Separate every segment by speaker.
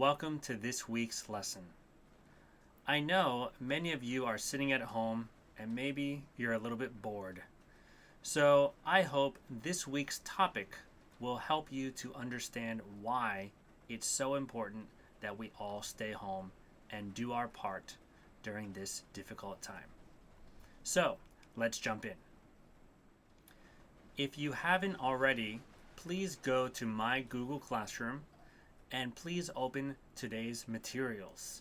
Speaker 1: welcome to this week's lesson. I know many of you are sitting at home and maybe you're a little bit bored. So I hope this week's topic will help you to understand why it's so important that we all stay home and do our part during this difficult time. So let's jump in. If you haven't already, please go to my Google Classroom and please open today's materials.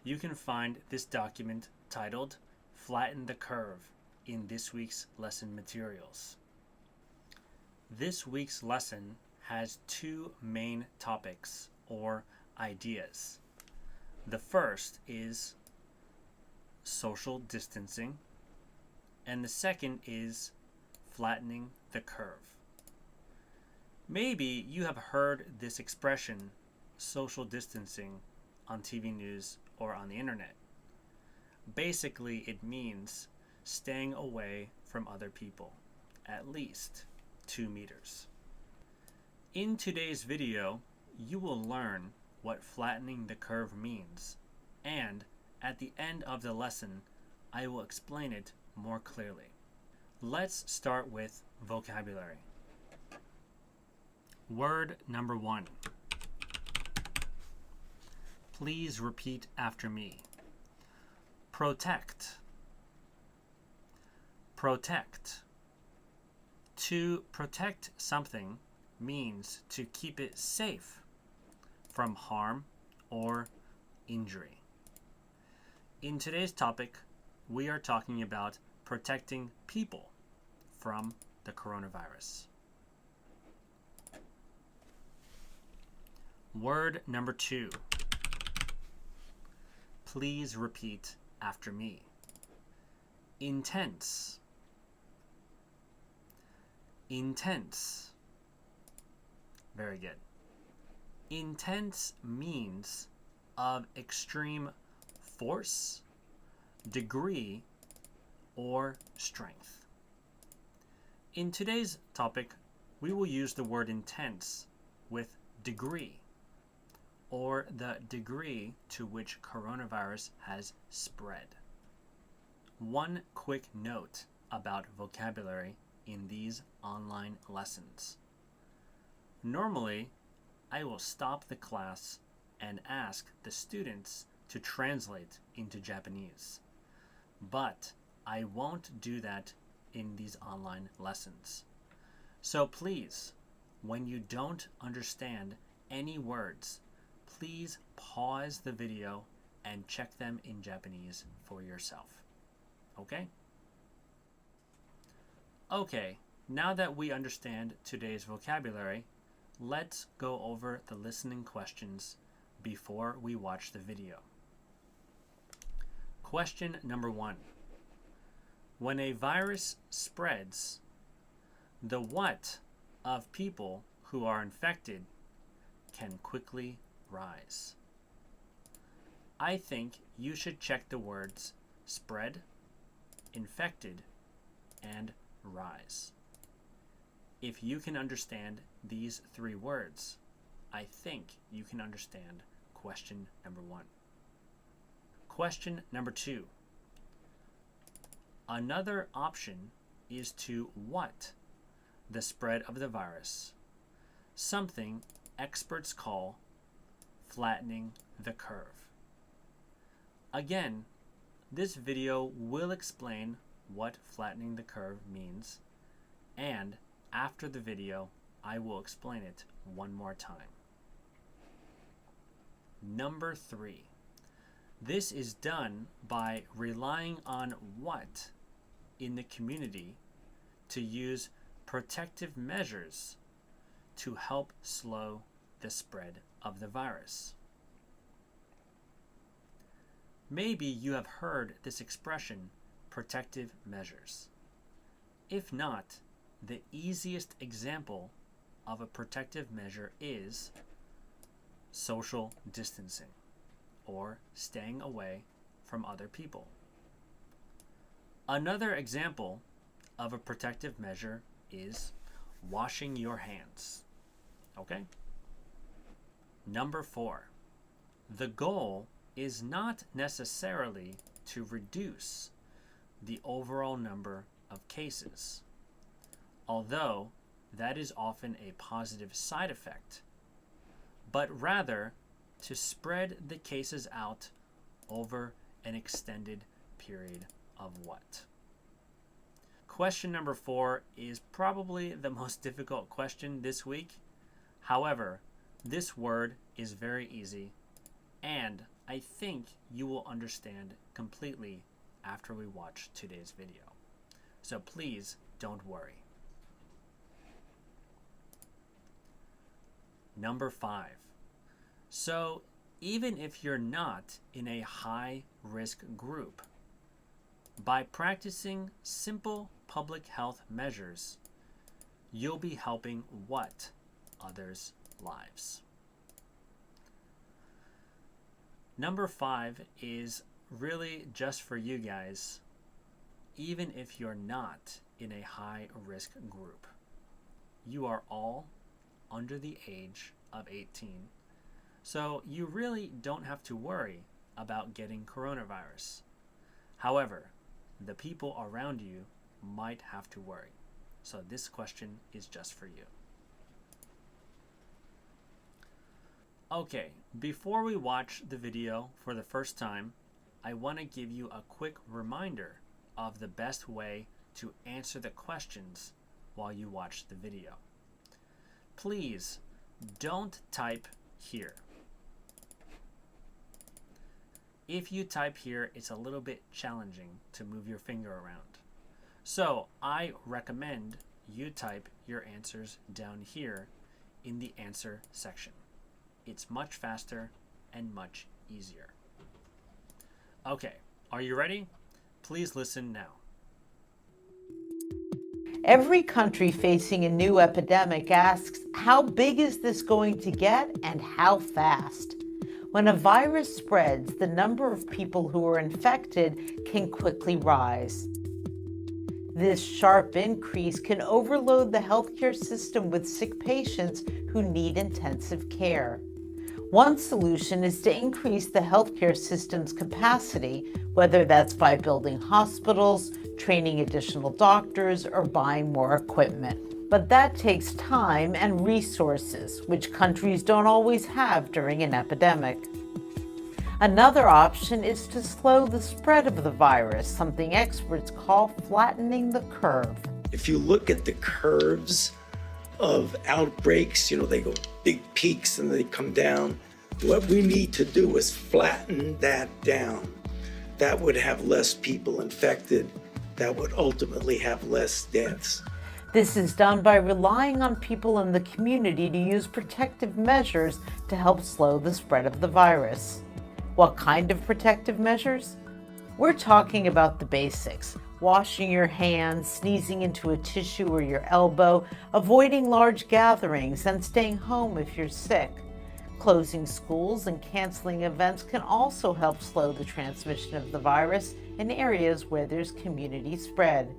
Speaker 1: You can find this document titled Flatten the Curve in this week's lesson materials. This week's lesson has two main topics or ideas. The first is social distancing, and the second is flattening the curve. Maybe you have heard this expression, social distancing, on TV news or on the internet. Basically, it means staying away from other people, at least 2 meters. In today's video, you will learn what flattening the curve means, and at the end of the lesson, I will explain it more clearly. Let's start with vocabulary. Word number 1. Please repeat after me. Protect. Protect. To protect something means to keep it safe from harm or injury. In today's topic, we are talking about protecting people from the coronavirus. Word number 2. Please repeat after me. Intense. Intense. Very good. Intense means of extreme force, degree, or strength. In today's topic, we will use the word intense with degree, or the degree to which coronavirus has spread. One quick note about vocabulary in these online lessons. Normally, I will stop the class and ask the students to translate into Japanese, but I won't do that in these online lessons. So please, when you don't understand any words, please pause the video and check them in Japanese for yourself. Okay? Okay, now that we understand today's vocabulary, let's go over the listening questions before we watch the video. Question number 1. When a virus spreads, the what of people who are infected can quickly rise. I think you should check the words spread, infected, and rise. If you can understand these 3 words, I think you can understand question number 1. Question number 2. Another option is to what the spread of the virus, something experts call flattening the curve. Again, this video will explain what flattening the curve means, and after the video, I will explain it one more time. Number 3. This is done by relying on what in the community to use protective measures to help slow the spread of the virus. Maybe you have heard this expression, protective measures. If not, the easiest example of a protective measure is social distancing, or staying away from other people. Another example of a protective measure is washing your hands. Okay? Number 4. the goal is not necessarily to reduce the overall number of cases, although that is often a positive side effect, but rather to spread the cases out over an extended period of what? Question number 4 is probably the most difficult question this week. However, this word is very easy, and I think you will understand completely after we watch today's video. So please don't worry. Number 5. So even if you're not in a high-risk group, by practicing simple public health measures, you'll be helping what others' lives? Number 5 is really just for you guys, even if you're not in a high-risk group. You are all under the age of 18, so you really don't have to worry about getting coronavirus. However, the people around you might have to worry. So this question is just for you. Okay, before we watch the video for the first time, I want to give you a quick reminder of the best way to answer the questions while you watch the video. Please don't type here. If you type here, it's a little bit challenging to move your finger around. So I recommend you type your answers down here in the answer section. It's much faster and much easier. Okay, are you ready? Please listen now.
Speaker 2: Every country facing a new epidemic asks, how big is this going to get and how fast? When a virus spreads, the number of people who are infected can quickly rise. This sharp increase can overload the healthcare system with sick patients who need intensive care. One solution is to increase the healthcare system's capacity, whether that's by building hospitals, training additional doctors, or buying more equipment. But that takes time and resources, which countries don't always have during an epidemic. Another option is to slow the spread of the virus, something experts call flattening the curve.
Speaker 3: If you look at the curves of outbreaks, they go big peaks and they come down. What we need to do is flatten that down. That would have less people infected. That would ultimately have less deaths.
Speaker 2: This is done by relying on people in the community to use protective measures to help slow the spread of the virus. What kind of protective measures? We're talking about the basics: washing your hands, sneezing into a tissue or your elbow, avoiding large gatherings, and staying home if you're sick. Closing schools and canceling events can also help slow the transmission of the virus in areas where there's community spread.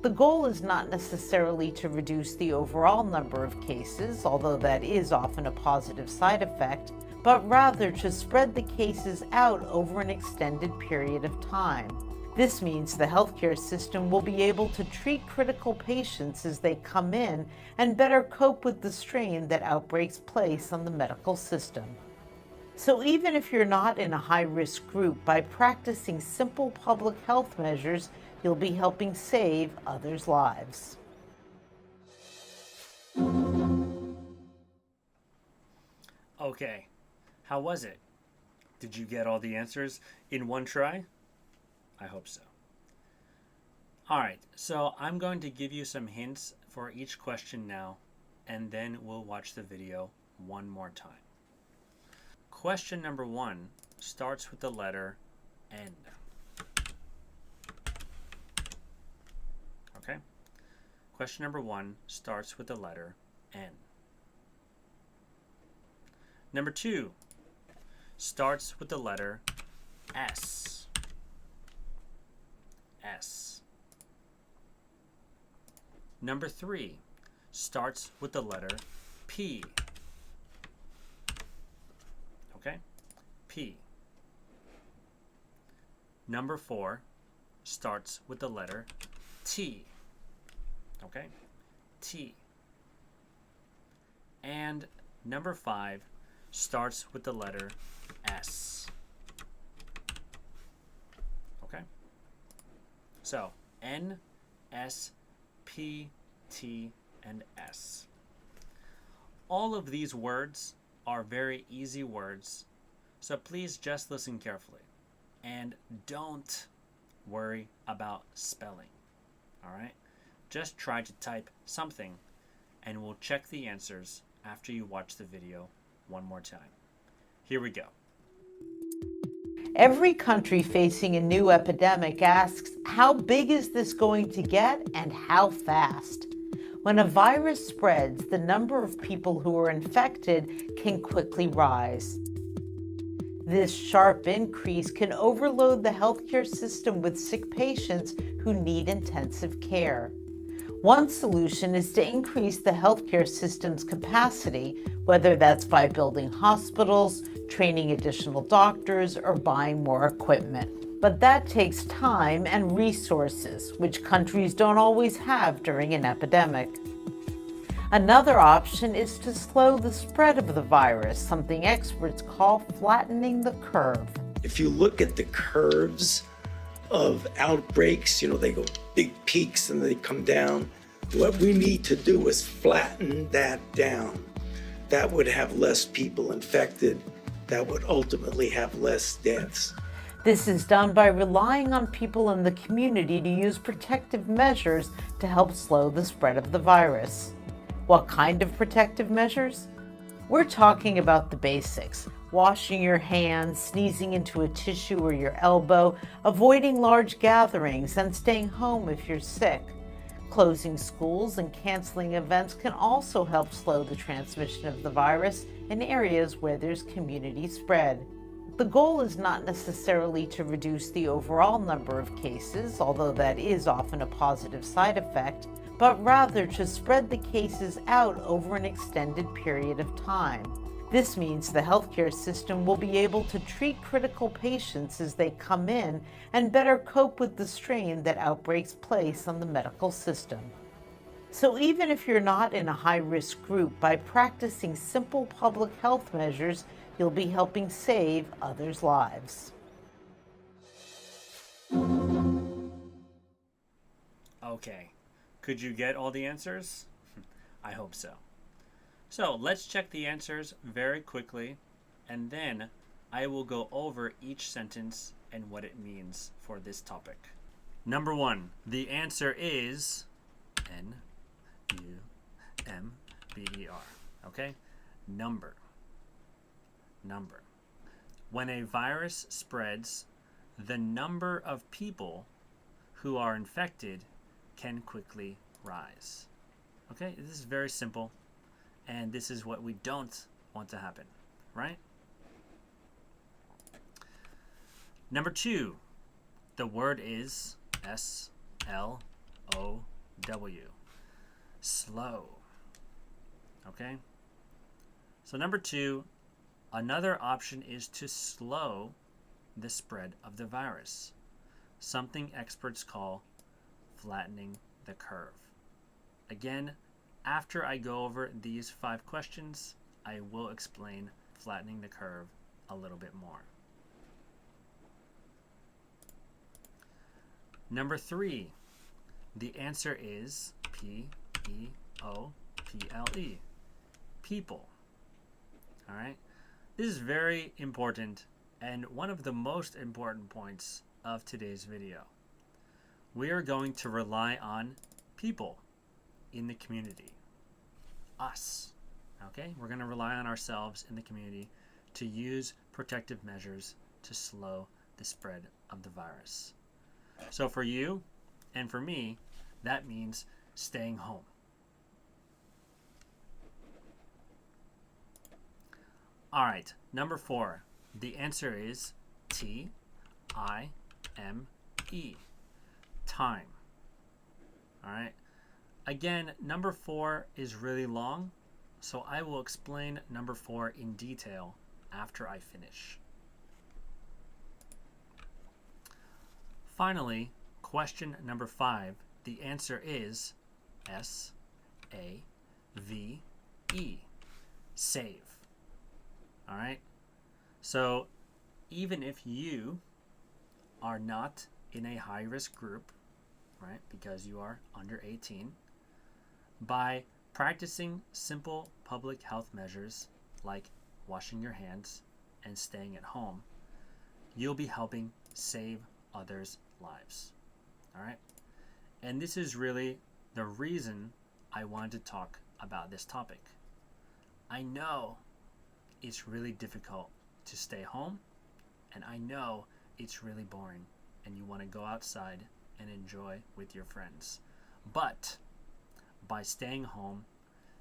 Speaker 2: The goal is not necessarily to reduce the overall number of cases, although that is often a positive side effect, but rather to spread the cases out over an extended period of time. This means the healthcare system will be able to treat critical patients as they come in and better cope with the strain that outbreaks place on the medical system. So even if you're not in a high-risk group, by practicing simple public health measures, you'll be helping save others' lives.
Speaker 1: Okay, how was it? Did you get all the answers in one try? I hope so. All right, so I'm going to give you some hints for each question now, and then we'll watch the video one more time. Question number 1 starts with the letter N. Okay? Question number 1 starts with the letter N. Number 2 starts with the letter S. S. Number 3 starts with the letter P. Okay? P. Number 4 starts with the letter T. Okay? T. And number 5 starts with the letter S. Okay? So, N, S, P, T, and S. All of these words are very easy words, so please just listen carefully and don't worry about spelling. All right? Just try to type something and we'll check the answers after you watch the video one more time. Here we go.
Speaker 2: Every country facing a new epidemic asks, how big is this going to get and how fast? When a virus spreads, the number of people who are infected can quickly rise. This sharp increase can overload the healthcare system with sick patients who need intensive care. One solution is to increase the healthcare system's capacity, whether that's by building hospitals, training additional doctors, or buying more equipment. But that takes time and resources, which countries don't always have during an epidemic. Another option is to slow the spread of the virus, something experts call flattening the curve.
Speaker 3: If you look at the curves of outbreaks, they go big peaks and they come down. What we need to do is flatten that down. That would have less people infected. That would ultimately have less deaths.
Speaker 2: This is done by relying on people in the community to use protective measures to help slow the spread of the virus. What kind of protective measures? We're talking about the basics. Washing your hands, sneezing into a tissue or your elbow, avoiding large gatherings, and staying home if you're sick. Closing schools and canceling events can also help slow the transmission of the virus in areas where there's community spread. The goal is not necessarily to reduce the overall number of cases, although that is often a positive side effect, but rather to spread the cases out over an extended period of time. This means the healthcare system will be able to treat critical patients as they come in and better cope with the strain that outbreaks place on the medical system. So even if you're not in a high-risk group, by practicing simple public health measures, you'll be helping save others' lives.
Speaker 1: Okay, could you get all the answers? I hope so. So let's check the answers very quickly, and then I will go over each sentence and what it means for this topic. Number 1, the answer is N-U-M-B-E-R. Okay? Number. When a virus spreads, the number of people who are infected can quickly rise. Okay? This is very simple. And this is what we don't want to happen, right? Number 2, the word is S-L-O-W, slow, okay? So number 2, another option is to slow the spread of the virus, something experts call flattening the curve. Again, after I go over these 5 questions, I will explain flattening the curve a little bit more. Number 3, the answer is P-E-O-P-L-E, people. All right, this is very important and one of the most important points of today's video. We are going to rely on people in the community. Us. Okay? We're going to rely on ourselves in the community to use protective measures to slow the spread of the virus. So for you and for me, that means staying home. All right, number 4. The answer is T-I-M-E. Time. All right. Again, number 4 is really long, so I will explain number 4 in detail after I finish. Finally, question number 5, the answer is S-A-V-E, save. All right? So even if you are not in a high-risk group, right, because you are under 18, by practicing simple public health measures like washing your hands and staying at home, you'll be helping save others' lives. All right? And this is really the reason I wanted to talk about this topic. I know it's really difficult to stay home, and I know it's really boring and you want to go outside and enjoy with your friends. But by staying home,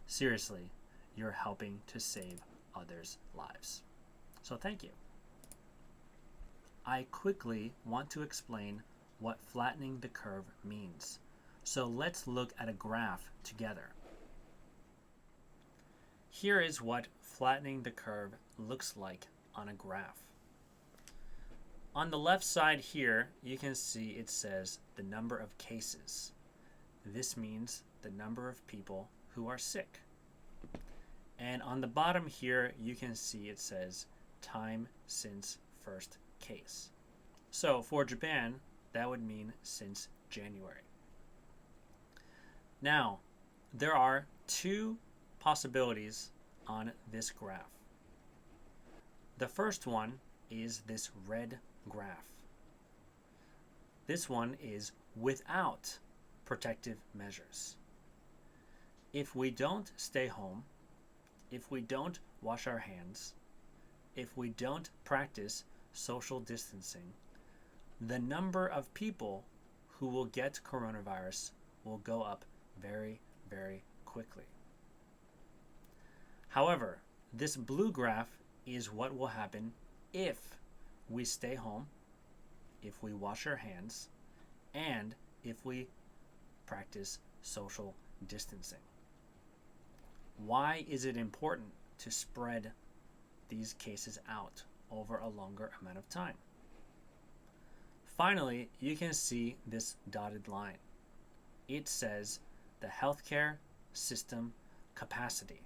Speaker 1: seriously, you're helping to save others' lives. So thank you. I quickly want to explain what flattening the curve means. So let's look at a graph together. Here is what flattening the curve looks like on a graph. On the left side here, you can see it says the number of cases. This means the number of people who are sick. And on the bottom here, you can see it says time since first case. So for Japan, that would mean since January. Now, there are two possibilities on this graph. The first one is this red graph. This one is without protective measures. If we don't stay home, if we don't wash our hands, if we don't practice social distancing, the number of people who will get coronavirus will go up very, very quickly. However, this blue graph is what will happen if we stay home, if we wash our hands, and if we practice social distancing. Why is it important to spread these cases out over a longer amount of time? Finally, you can see this dotted line. It says the healthcare system capacity.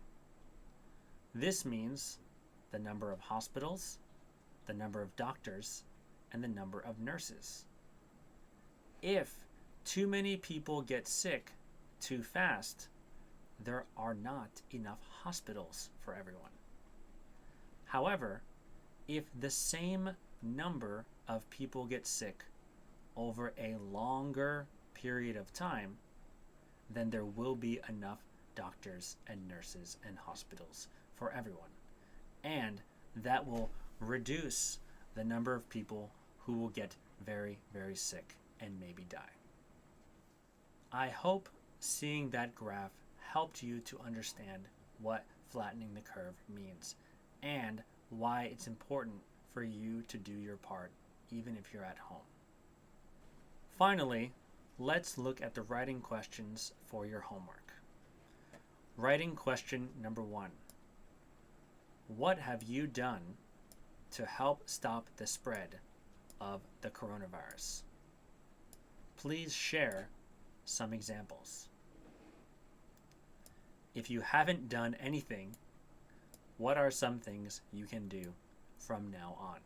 Speaker 1: This means the number of hospitals, the number of doctors, and the number of nurses. If too many people get sick too fast, there are not enough hospitals for everyone. However, if the same number of people get sick over a longer period of time, then there will be enough doctors and nurses and hospitals for everyone. And that will reduce the number of people who will get very, very sick and maybe die. I hope seeing that graph helped you to understand what flattening the curve means and why it's important for you to do your part even if you're at home. Finally, let's look at the writing questions for your homework. Writing question number 1. What have you done to help stop the spread of the coronavirus? Please share some examples. If you haven't done anything, what are some things you can do from now on?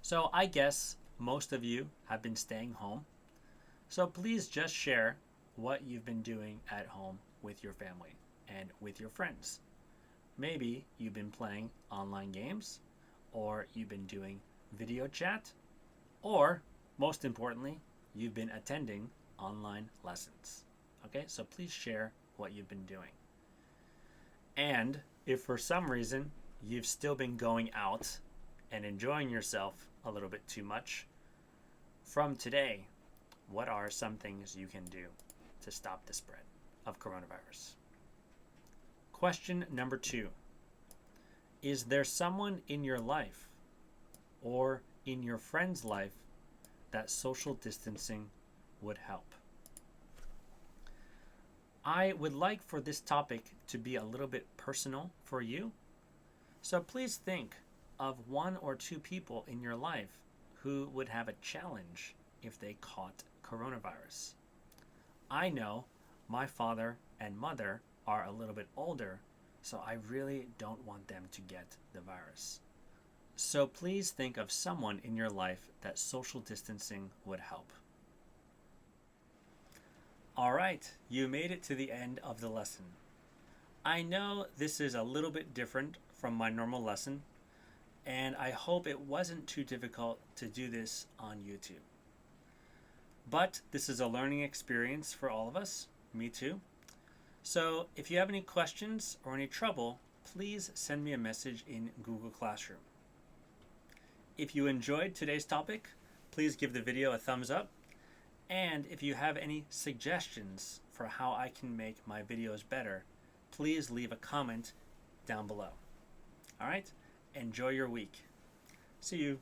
Speaker 1: So I guess most of you have been staying home. So please just share what you've been doing at home with your family and with your friends. Maybe you've been playing online games, or you've been doing video chat, or most importantly, you've been attending online lessons. Okay, so please share what you've been doing. And if for some reason you've still been going out and enjoying yourself a little bit too much, from today, what are some things you can do to stop the spread of coronavirus? Question number 2. Is there someone in your life or in your friend's life that social distancing would help? I would like for this topic to be a little bit personal for you. So please think of 1 or 2 people in your life who would have a challenge if they caught coronavirus. I know my father and mother are a little bit older, so I really don't want them to get the virus. So please think of someone in your life that social distancing would help. All right, you made it to the end of the lesson. I know this is a little bit different from my normal lesson, and I hope it wasn't too difficult to do this on YouTube. But this is a learning experience for all of us, me too. So if you have any questions or any trouble, please send me a message in Google Classroom. If you enjoyed today's topic, please give the video a thumbs up. And if you have any suggestions for how I can make my videos better, please leave a comment down below. All right, enjoy your week. See you.